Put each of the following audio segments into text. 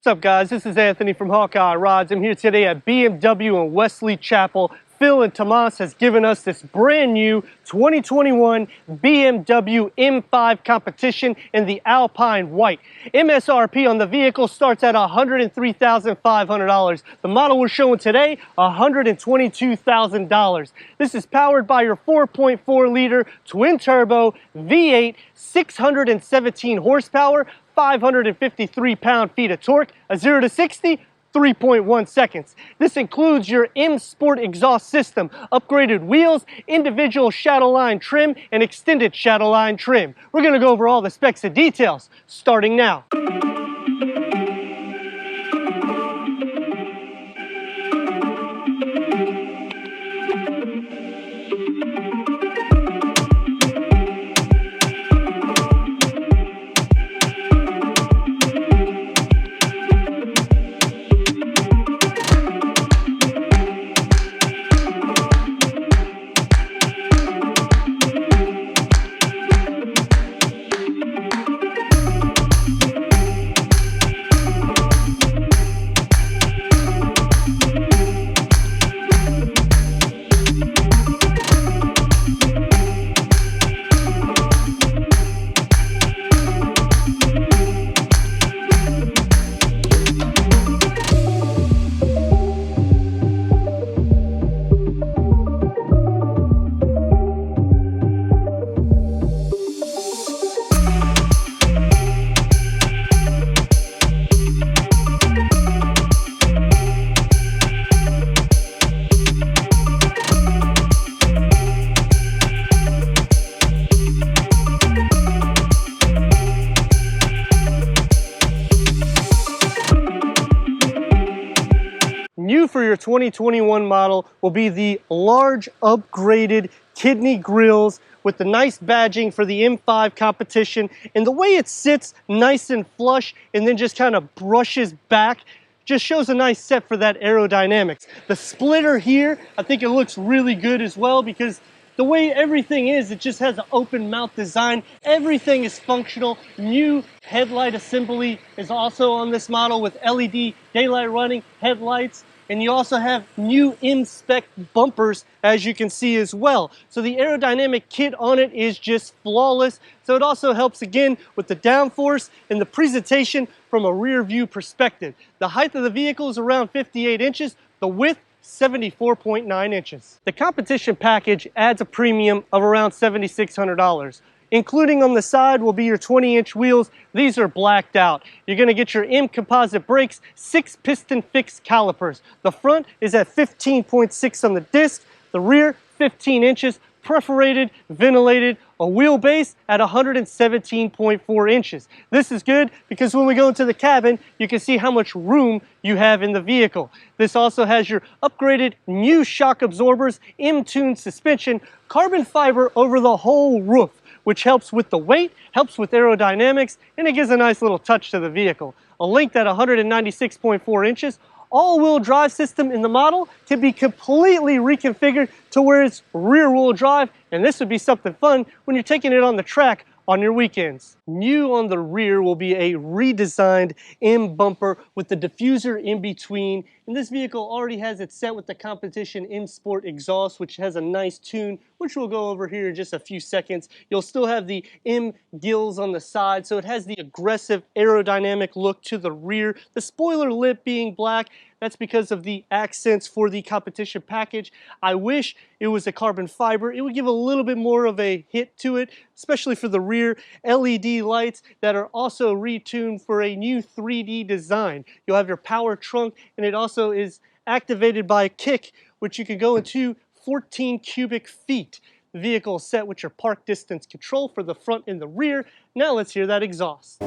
What's up, guys? This is Anthony from Hawkeye Rods. I'm here today at BMW in Wesley Chapel. Phil and Tomas has given us this brand new 2021 BMW M5 Competition in the Alpine White. MSRP on the vehicle starts at $103,500. The model we're showing today, $122,000. This is powered by your 4.4-liter twin-turbo V8, 617 horsepower, 553 pound-feet of torque, a 0 to 60, 3.1 seconds. This includes your M Sport exhaust system, upgraded wheels, individual shadow line trim, and extended shadow line trim. We're going to go over all the specs and details, starting now. New for your 2021 model will be the large upgraded kidney grills with the nice badging for the M5 Competition, and the way it sits nice and flush and then just kind of brushes back just shows a nice set for that aerodynamics. The splitter here, I think it looks really good as well because the way everything is, it just has an open mouth design. Everything is functional. New headlight assembly is also on this model with LED daylight running headlights. And you also have new M-Spec bumpers, as you can see as well. So the aerodynamic kit on it is just flawless. So it also helps again with the downforce and the presentation from a rear view perspective. The height of the vehicle is around 58 inches. The width, 74.9 inches. The competition package adds a premium of around $7,600. Including on the side will be your 20-inch wheels. These are blacked out. You're going to get your M composite brakes, 6-piston fixed calipers. The front is at 15.6 on the disc, the rear 15 inches, perforated, ventilated, a wheelbase at 117.4 inches. This is good because when we go into the cabin, you can see how much room you have in the vehicle. This also has your upgraded new shock absorbers, M-tuned suspension, carbon fiber over the whole roof, which helps with the weight, helps with aerodynamics, and it gives a nice little touch to the vehicle. A length at 196.4 inches, all-wheel drive system in the model can be completely reconfigured to where it's rear-wheel drive, and this would be something fun when you're taking it on the track on your weekends. New on the rear will be a redesigned M bumper with the diffuser in between, and this vehicle already has it set with the competition M Sport exhaust, which has a nice tune, which we'll go over here in just a few seconds. You'll still have the M gills on the side, so it has the aggressive aerodynamic look to the rear. The spoiler lip being black, that's because of the accents for the competition package. I wish it was a carbon fiber. It would give a little bit more of a hit to it, especially for the rear. LED lights that are also retuned for a new 3D design. You'll have your power trunk, and it also is activated by a kick, which you can go into 14 cubic feet. The vehicle is set with your park distance control for the front and the rear. Now let's hear that exhaust.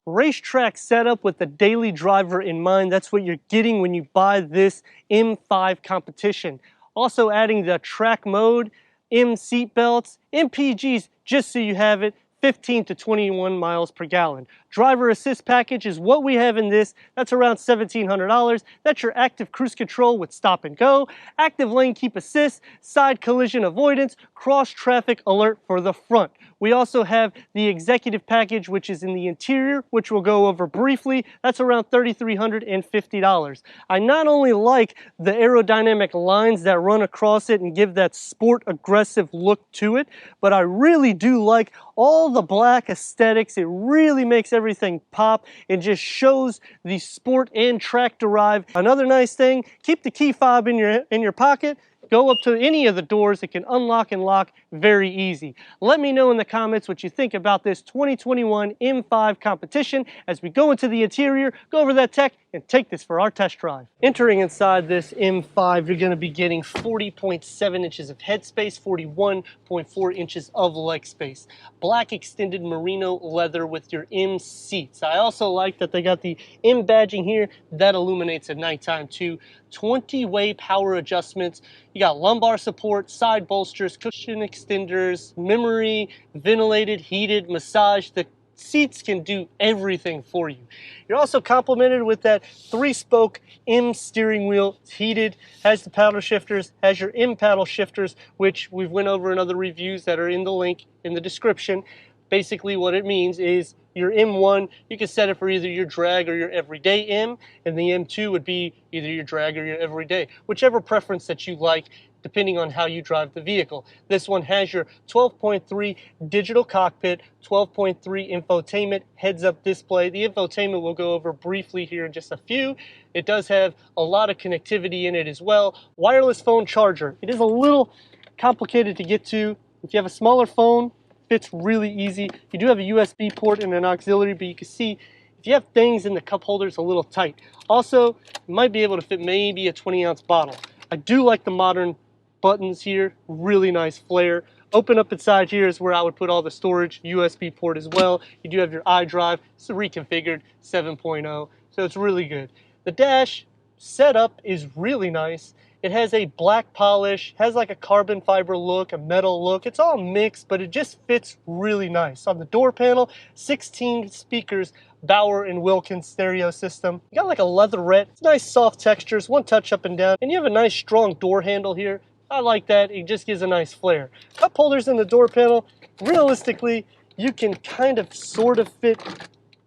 Racetrack setup with the daily driver in mind. That's what you're getting when you buy this M5 Competition. Also adding the track mode, M seat belts, MPGs, just so you have it. 15 to 21 miles per gallon. Driver assist package is what we have in this. That's around $1,700. That's your active cruise control with stop and go, active lane keep assist, side collision avoidance, cross traffic alert for the front. We also have the executive package, which is in the interior, which we'll go over briefly. That's around $3,350. I not only like the aerodynamic lines that run across it and give that sport aggressive look to it, but I really do like all the black aesthetics. It really makes everything pop. It just shows the sport and track drive. Another nice thing, keep the key fob in your pocket. Go up to any of the doors. It can unlock and lock very easy. Let me know in the comments what you think about this 2021 M5 Competition as we go into the interior, go over that tech, and take this for our test drive. Entering inside this M5, you're going to be getting 40.7 inches of headspace, 41.4 inches of leg space. Black extended merino leather with your M seats. I also like that they got the M badging here that illuminates at nighttime too. 20-way power adjustments. You got lumbar support, side bolsters, cushion extenders, memory, ventilated, heated, massage. The seats can do everything for you. You're also complemented with that 3-spoke M steering wheel. It's heated, has the paddle shifters, has your M paddle shifters, which we've went over in other reviews that are in the link in the description. Basically what it means is your M1, you can set it for either your drag or your everyday M, and the M2 would be either your drag or your everyday, whichever preference that you like, depending on how you drive the vehicle. This one has your 12.3 digital cockpit, 12.3 infotainment heads-up display. The infotainment we'll go over briefly here in just a few. It does have a lot of connectivity in it as well. Wireless phone charger. It is a little complicated to get to. If you have a smaller phone, fits really easy. You do have a USB port and an auxiliary, but you can see if you have things in the cup holders a little tight. Also, you might be able to fit maybe a 20-ounce bottle. I do like the modern buttons here, really nice flare. Open up inside here is where I would put all the storage, USB port as well. You do have your iDrive, it's reconfigured 7.0, so it's really good. The dash setup is really nice. It has a black polish, has like a carbon fiber look, a metal look. It's all mixed, but it just fits really nice. On the door panel, 16 speakers, Bauer and Wilkins stereo system. You got like a leatherette, it's nice soft textures, one touch up and down, and you have a nice strong door handle here. I like that, it just gives a nice flare. Cup holders in the door panel, realistically, you can kind of sort of fit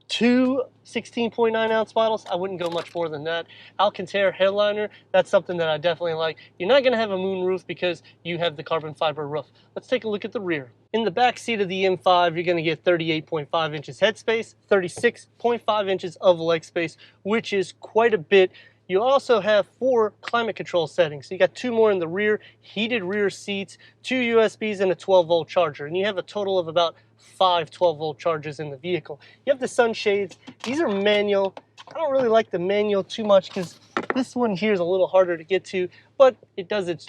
2 16.9 ounce bottles. I wouldn't go much more than that. Alcantara headliner, that's something that I definitely like. You're not going to have a moon roof because you have the carbon fiber roof. Let's take a look at the rear. In the back seat of the M5, you're going to get 38.5 inches headspace, 36.5 inches of leg space, which is quite a bit. You also have 4 climate control settings. So you got 2 more in the rear, heated rear seats, 2 USBs, and a 12-volt charger. And you have a total of about 5 12-volt chargers in the vehicle. You have the sunshades. These are manual. I don't really like the manual too much because this one here is a little harder to get to, but it does its,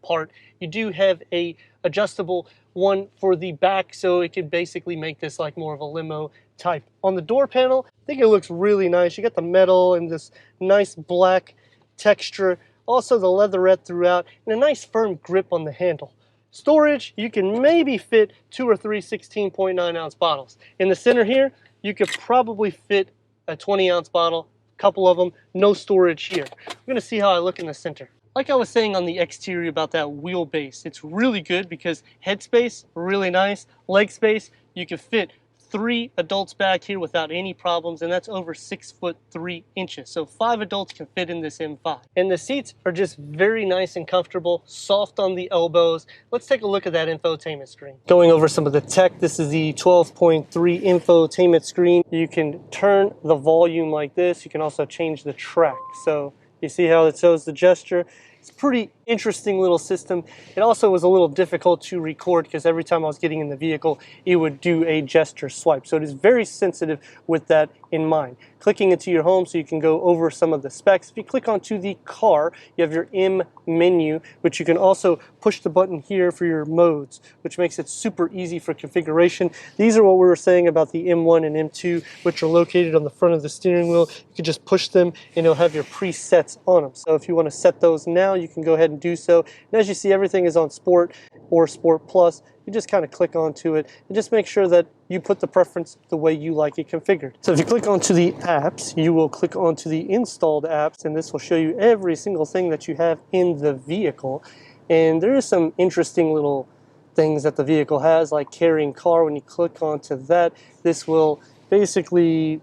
part. You do have a adjustable one for the back, so it can basically make this like more of a limo type. On the door panel, I think it looks really nice. You got the metal and this nice black texture, also the leatherette throughout, and a nice firm grip on the handle. Storage, you can maybe fit 2 or 3 16.9 ounce bottles. In the center here, you could probably fit a 20-ounce bottle, a couple of them, no storage here. We're gonna see how I look in the center. Like I was saying on the exterior about that wheelbase, it's really good because headspace, really nice. Leg space, you can fit 3 adults back here without any problems, and that's over 6'3". So 5 adults can fit in this M5. And the seats are just very nice and comfortable, soft on the elbows. Let's take a look at that infotainment screen. Going over some of the tech, this is the 12.3 infotainment screen. You can turn the volume like this. You can also change the track. So you see how it shows the gesture? It's a pretty interesting little system. It also was a little difficult to record because every time I was getting in the vehicle, it would do a gesture swipe. So it is very sensitive with that in mind. Clicking into your home so you can go over some of the specs. If you click onto the car, you have your M menu, which you can also push the button here for your modes, which makes it super easy for configuration. These are what we were saying about the M1 and M2, which are located on the front of the steering wheel. You can just push them and it'll have your presets on them. So if you want to set those now, you can go ahead and do so. And as you see, everything is on Sport or Sport Plus. You just kind of click onto it and just make sure that you put the preference the way you like it configured. So if you click onto the apps, you will click onto the installed apps, and this will show you every single thing that you have in the vehicle. And there is some interesting little things that the vehicle has, like carrying car. When you click onto that, this will basically,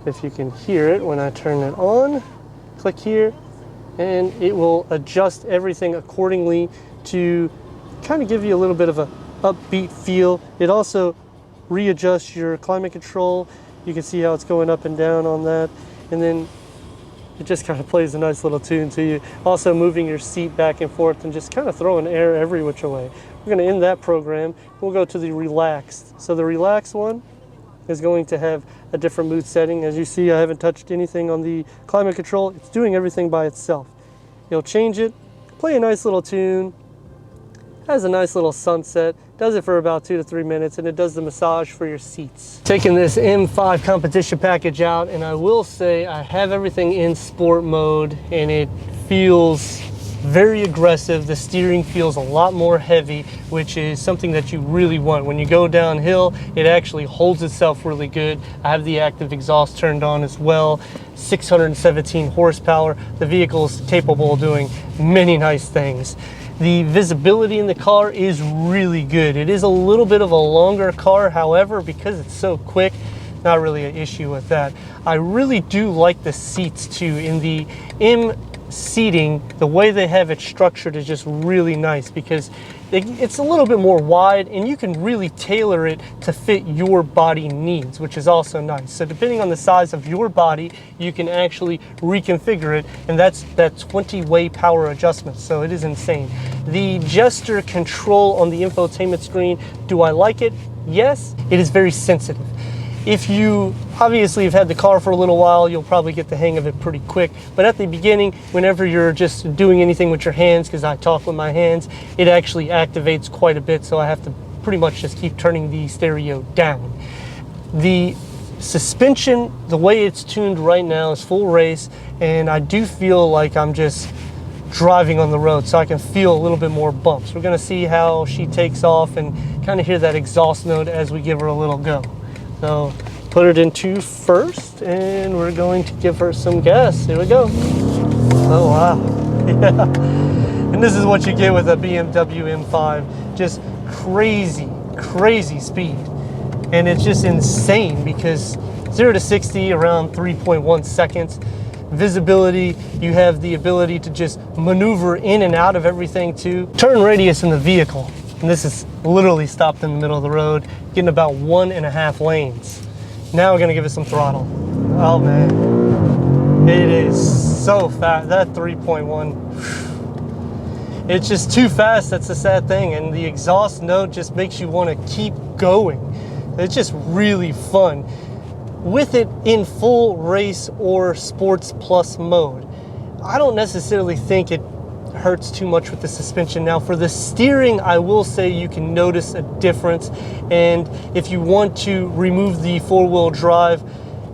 if you can hear it when I turn it on, click here, and it will adjust everything accordingly to kind of give you a little bit of a upbeat feel. It also readjusts your climate control. You can see how it's going up and down on that, and then it just kind of plays a nice little tune to you. Also moving your seat back and forth and just kind of throwing air every which way. We're going to end that program. We'll go to the relaxed. So the relaxed one is going to have a different mood setting. As you see, I haven't touched anything on the climate control. It's doing everything by itself. You'll change it, play a nice little tune, has a nice little sunset, does it for about 2 to 3 minutes, and it does the massage for your seats. Taking this M5 competition package out, and I will say I have everything in sport mode, and it feels very aggressive. The steering feels a lot more heavy, which is something that you really want. When you go downhill, it actually holds itself really good. I have the active exhaust turned on as well. 617 horsepower. The vehicle is capable of doing many nice things. The visibility in the car is really good. It is a little bit of a longer car, however, because it's so quick, not really an issue with that. I really do like the seats too. In the M seating, the way they have it structured is just really nice because it's a little bit more wide, and you can really tailor it to fit your body needs, which is also nice. So depending on the size of your body, you can actually reconfigure it, and that's that 20-way power adjustment, so it is insane. The gesture control on the infotainment screen, do I like it? Yes, it is very sensitive. If you obviously have had the car for a little while, you'll probably get the hang of it pretty quick. But at the beginning, whenever you're just doing anything with your hands, because I talk with my hands, it actually activates quite a bit, so I have to pretty much just keep turning the stereo down. The suspension, the way it's tuned right now, is full race, and I do feel like I'm just driving on the road, so I can feel a little bit more bumps. We're gonna see how she takes off and kind of hear that exhaust note as we give her a little go. So put it into first, and we're going to give her some gas. Here we go. Oh wow, yeah. And this is what you get with a BMW M5, just crazy speed. And it's just insane because 0 to 60 around 3.1 seconds. Visibility, you have the ability to just maneuver in and out of everything too. Turn radius in the vehicle, and this is literally stopped in the middle of the road, getting about 1.5 lanes. Now we're gonna give it some throttle. Oh man, it is so fast. That 3.1, it's just too fast. That's the sad thing. And the exhaust note just makes you want to keep going. It's just really fun. With it in full race or sports plus mode, I don't necessarily think it hurts too much with the suspension. Now for the steering, I will say you can notice a difference, and if you want to remove the four-wheel drive,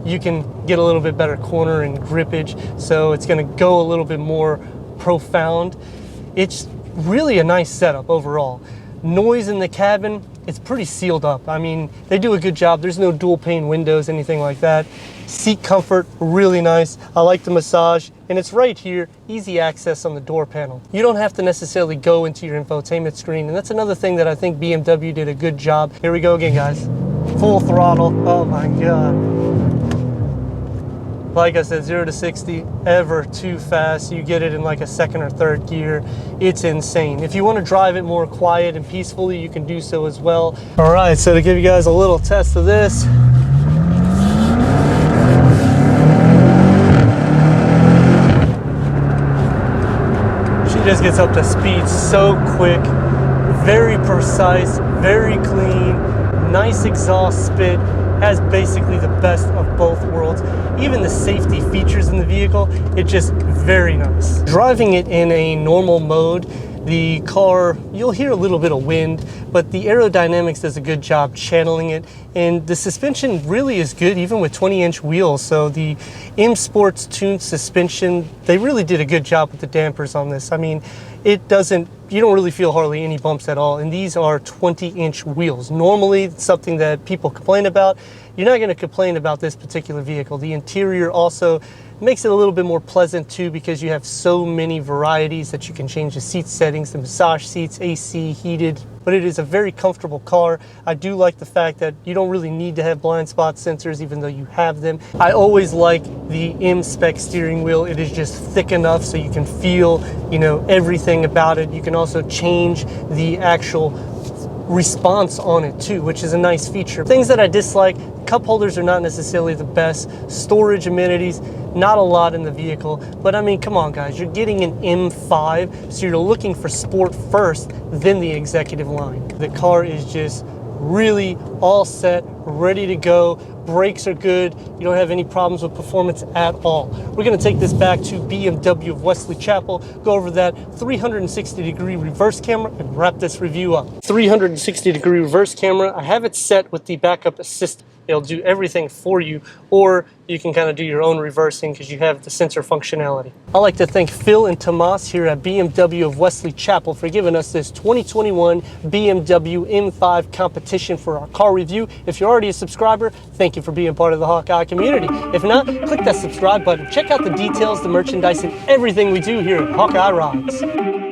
you can get a little bit better corner and grippage, so it's going to go a little bit more profound. It's really a nice setup overall. Noise in the cabin, it's pretty sealed up. I mean, they do a good job. There's no dual pane windows, anything like that. Seat comfort, really nice. I like the massage, and it's right here, easy access on the door panel. You don't have to necessarily go into your infotainment screen, and that's another thing that I think BMW did a good job. Here we go again, guys. Full throttle, oh my God. Like I said, 0 to 60, ever too fast. You get it in like a second or third gear. It's insane. If you want to drive it more quiet and peacefully, you can do so as well. All right, so to give you guys a little test of this, she just gets up to speed so quick, very precise, very clean, nice exhaust spit, has basically the best of both worlds. Even the safety features in the vehicle, it's just very nice. Driving it in a normal mode The car, you'll hear a little bit of wind, but the aerodynamics does a good job channeling it, and the suspension really is good even with 20-inch wheels. So the M Sports tuned suspension, they really did a good job with the dampers on this. I mean, you don't really feel hardly any bumps at all, and these are 20-inch wheels. Normally, it's something that people complain about. You're not going to complain about this particular vehicle. The interior also makes it a little bit more pleasant too, because you have so many varieties that you can change the seat settings, the massage seats, AC, heated, but it is a very comfortable car. I do like the fact that you don't really need to have blind spot sensors even though you have them. I always like the M-Spec steering wheel. It is just thick enough so you can feel, everything about it. You can also change the actual response on it too, which is a nice feature. Things that I dislike: cup holders are not necessarily the best. Storage amenities, not a lot in the vehicle, but I mean, come on guys, you're getting an M5, so you're looking for sport first, then the executive line. The car is just really all set, ready to go. Brakes are good. You don't have any problems with performance at all. We're going to take this back to BMW of Wesley Chapel, go over that 360-degree reverse camera, and wrap this review up. 360-degree reverse camera, I have it set with the backup assist. It'll do everything for you, or you can kind of do your own reversing because you have the sensor functionality. I'd like to thank Phil and Tomas here at BMW of Wesley Chapel for giving us this 2021 BMW M5 Competition for our car review. If you're already a subscriber, thank you for being part of the Hawkeye community. If not, click that subscribe button. Check out the details, the merchandise, and everything we do here at Hawkeye Rides.